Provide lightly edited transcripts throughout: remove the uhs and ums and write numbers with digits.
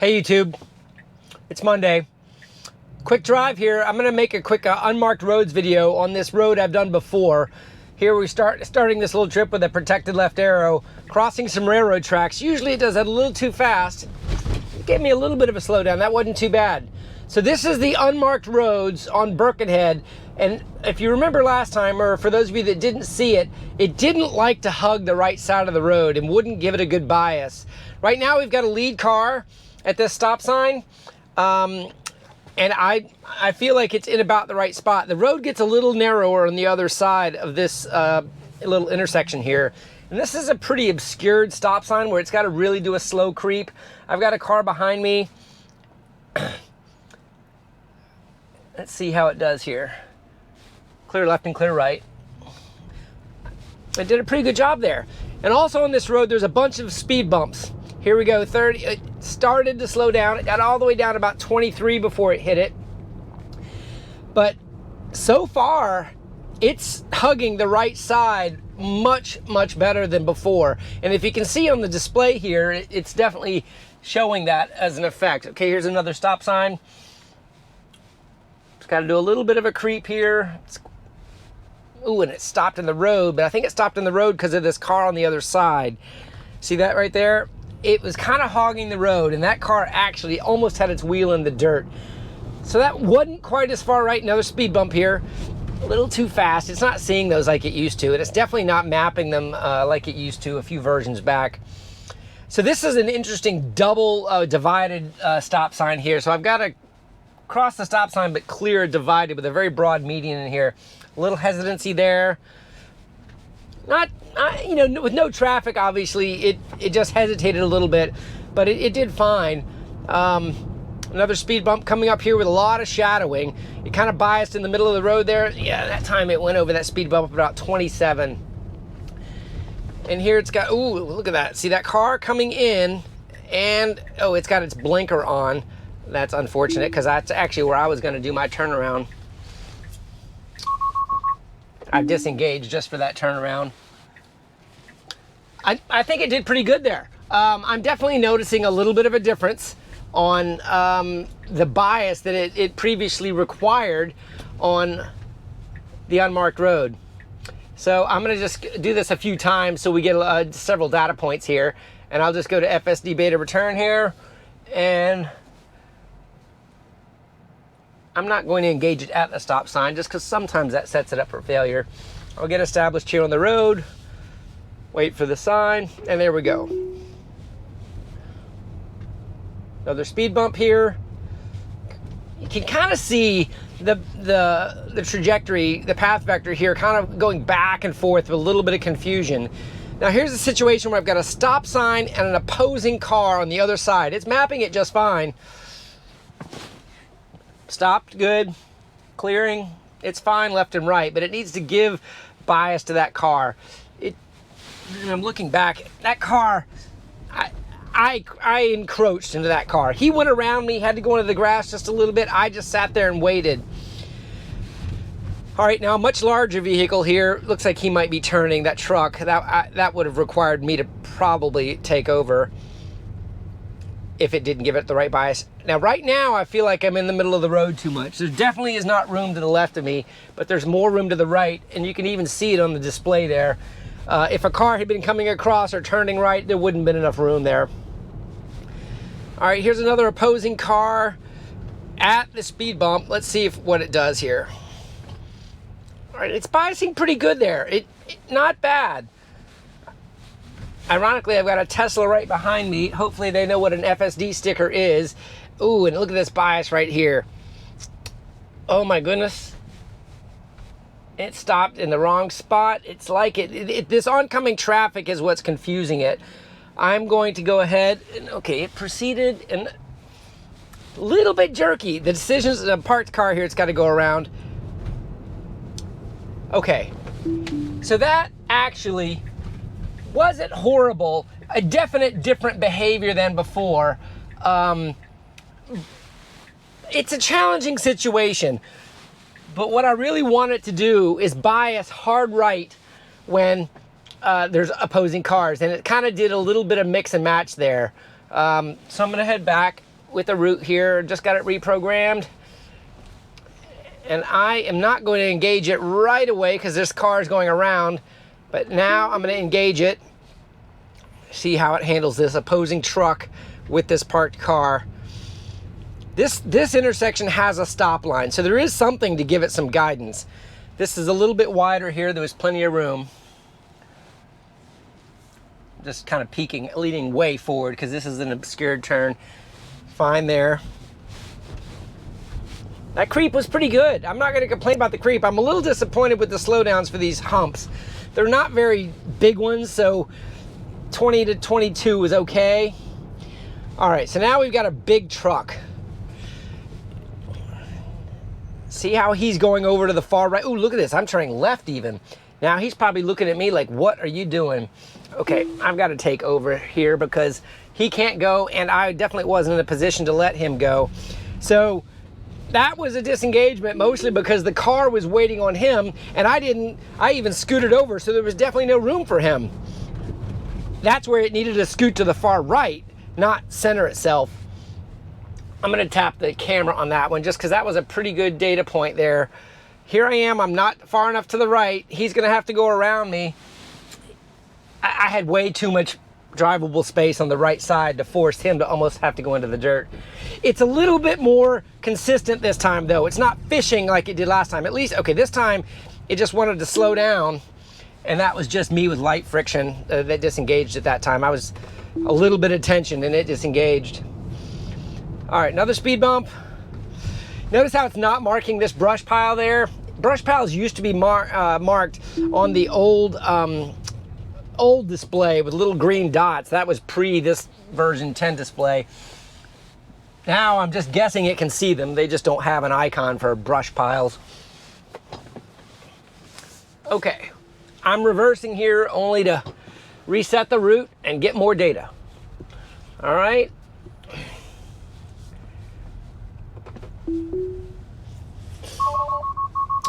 Hey YouTube, it's Monday. Quick drive here. I'm gonna make a quick unmarked roads video on this road I've done before. Here we starting this little trip with a protected left arrow, crossing some railroad tracks. Usually it does that a little too fast. It gave me a little bit of a slowdown. That wasn't too bad. So this is the unmarked roads on Birkenhead. And if you remember last time, or for those of you that didn't see it, it didn't like to hug the right side of the road and wouldn't give it a good bias. Right now we've got a lead car at this stop sign. And I feel like it's in about the right spot. The road gets a little narrower on the other side of this little intersection here. And this is a pretty obscured stop sign where it's got to really do a slow creep. I've got a car behind me. Let's see how it does here. Clear left and clear right. It did a pretty good job there. And also on this road, there's a bunch of speed bumps. Here we go, 30, it started to slow down. It got all the way down to about 23 before it hit it. But so far, it's hugging the right side much, much better than before. And if you can see on the display here, it's definitely showing that as an effect. Okay, here's another stop sign. Just gotta do a little bit of a creep here. Ooh, and it stopped in the road, but I think it stopped in the road because of this car on the other side. See that right there? It was kind of hogging the road, and that car actually almost had its wheel in the dirt. So that wasn't quite as far right. Another speed bump here. A little too fast. It's not seeing those like it used to, and it's definitely not mapping them like it used to a few versions back. So this is an interesting double divided stop sign here. So I've got to cross the stop sign, but clear divided with a very broad median in here. A little hesitancy there. You know, with no traffic, obviously, it just hesitated a little bit, but it did fine. Another speed bump coming up here with a lot of shadowing. It kind of biased in the middle of the road there. Yeah, that time it went over that speed bump about 27. And here it's got, ooh, look at that. See that car coming in, and, oh, it's got its blinker on. That's unfortunate, because that's actually where I was going to do my turnaround. I've disengaged just for that turnaround. I think it did pretty good there. I'm definitely noticing a little bit of a difference on the bias that it previously required on the unmarked road. So I'm gonna just do this a few times so we get several data points here. And I'll just go to FSDBeta return here, and I'm not going to engage it at the stop sign just because sometimes that sets it up for failure. I'll get established here on the road, wait for the sign, and there we go. Another speed bump here. You can kind of see the trajectory, the path vector here kind of going back and forth with a little bit of confusion. Now here's a situation where I've got a stop sign and an opposing car on the other side. It's mapping it just fine. Stopped, good. Clearing, it's fine left and right, but it needs to give bias to that car. I'm looking back, that car, I encroached into that car. He went around me, had to go into the grass just a little bit. I just sat there and waited. All right, now a much larger vehicle here. Looks like he might be turning, that truck. That would have required me to probably take over if it didn't give it the right bias. Now, right now, I feel like I'm in the middle of the road too much. There definitely is not room to the left of me, but there's more room to the right, and you can even see it on the display there. If a car had been coming across or turning right, there wouldn't have been enough room there. All right, here's another opposing car at the speed bump. Let's see what it does here. All right, it's biasing pretty good there. Not bad. Ironically, I've got a Tesla right behind me. Hopefully they know what an FSD sticker is. Ooh, and look at this bias right here. Oh my goodness. It stopped in the wrong spot. It's like this oncoming traffic is what's confusing it. I'm going to go ahead and, okay, it proceeded and a little bit jerky. The decisions, a parked car here, it's got to go around. Okay, so that actually wasn't horrible. A definite different behavior than before. It's a challenging situation, but what I really want it to do is bias hard right when there's opposing cars, and it kind of did a little bit of mix and match there. So I'm gonna head back, with the route here, just got it reprogrammed. And I am not going to engage it right away because this car is going around, but now I'm going to engage it, see how it handles this opposing truck with this parked car. This intersection has a stop line, so there is something to give it some guidance. This is a little bit wider here. There was plenty of room. Just kind of peeking, leaning way forward because this is an obscured turn. Fine there. That creep was pretty good. I'm not going to complain about the creep. I'm a little disappointed with the slowdowns for these humps. They're not very big ones, so 20 to 22 is okay. All right, so now we've got a big truck. See how he's going over to the far right? Ooh, look at this. I'm turning left even. Now he's probably looking at me like, what are you doing? Okay, I've got to take over here because he can't go, and I definitely wasn't in a position to let him go. So that was a disengagement, mostly because the car was waiting on him, and I even scooted over, so there was definitely no room for him. That's where it needed to scoot to the far right, not center itself. I'm going to tap the camera on that one just because that was a pretty good data point there. Here I am. I'm not far enough to the right. He's going to have to go around me. I had way too much drivable space on the right side to force him to almost have to go into the dirt. It's a little bit more consistent this time, though. It's not fishing like it did last time. At least, okay, this time it just wanted to slow down, and that was just me with light friction that disengaged at that time. I was a little bit of tension, and it disengaged. All right, another speed bump. Notice how it's not marking this brush pile there. Brush piles used to be marked on the old display with little green dots. That was pre this version 10 display. Now I'm just guessing it can see them. They just don't have an icon for brush piles. Okay, I'm reversing here only to reset the route and get more data. All right.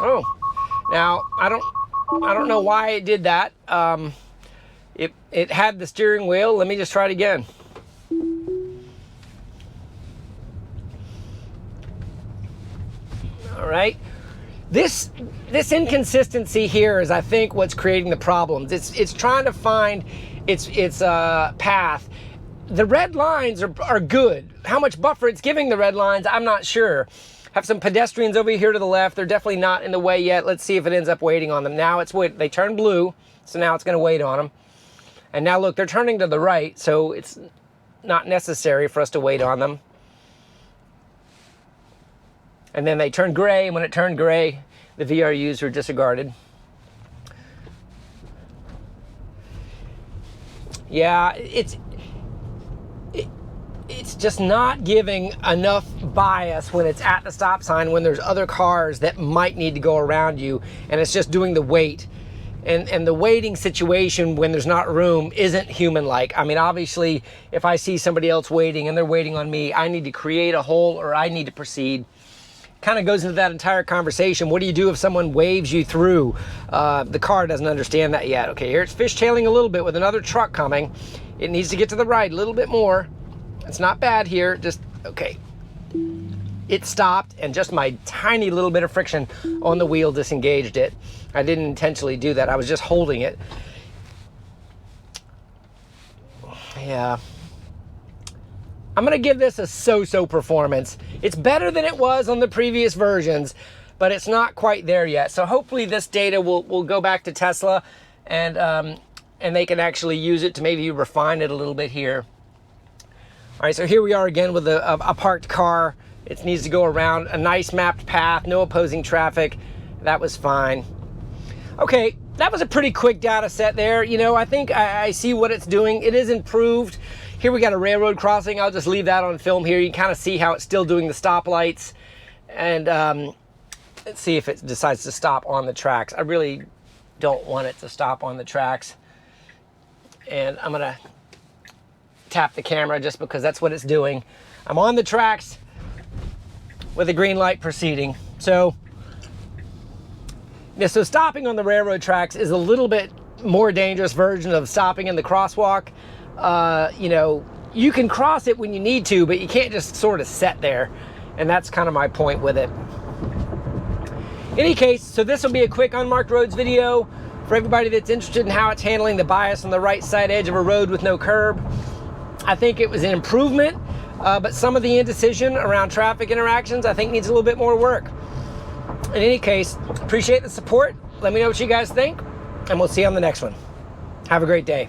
Oh, now I don't know why it did that. It had the steering wheel. Let me just try it again. All right. This inconsistency here is, I think, what's creating the problems. It's trying to find its path. The red lines are good. How much buffer it's giving the red lines, I'm not sure. Have some pedestrians over here to the left. They're definitely not in the way yet. Let's see if it ends up waiting on them. Now they turn blue, so now it's going to wait on them. And now look, they're turning to the right, so it's not necessary for us to wait on them. And then they turn gray, and when it turned gray, the VRUs were disregarded. Yeah, it's just not giving enough bias when it's at the stop sign when there's other cars that might need to go around you, and it's just doing the wait. And the waiting situation when there's not room isn't human-like. I mean, obviously, if I see somebody else waiting and they're waiting on me, I need to create a hole or I need to proceed. Kind of goes into that entire conversation. What do you do if someone waves you through? The car doesn't understand that yet. Okay, here it's fishtailing a little bit with another truck coming. It needs to get to the right a little bit more. It's not bad here, just, okay. It stopped, and just my tiny little bit of friction on the wheel disengaged it. I didn't intentionally do that. I was just holding it. Yeah. I'm going to give this a so-so performance. It's better than it was on the previous versions, but it's not quite there yet. So hopefully this data will go back to Tesla, and they can actually use it to maybe refine it a little bit here. All right, so here we are again with a parked car. It needs to go around a nice mapped path, no opposing traffic. That was fine. Okay, that was a pretty quick data set there. You know, I think I see what it's doing. It is improved. Here we got a railroad crossing. I'll just leave that on film here. You can kind of see how it's still doing the stoplights. And let's see if it decides to stop on the tracks. I really don't want it to stop on the tracks. And I'm going to tap the camera just because that's what it's doing. I'm on the tracks with a green light proceeding. So stopping on the railroad tracks is a little bit more dangerous version of stopping in the crosswalk. You know, you can cross it when you need to, but you can't just sort of set there. And that's kind of my point with it. In any case, so this will be a quick Unmarked Roads video for everybody that's interested in how it's handling the bias on the right side edge of a road with no curb. I think it was an improvement, but some of the indecision around traffic interactions I think needs a little bit more work. In any case, appreciate the support. Let me know what you guys think, and we'll see you on the next one. Have a great day.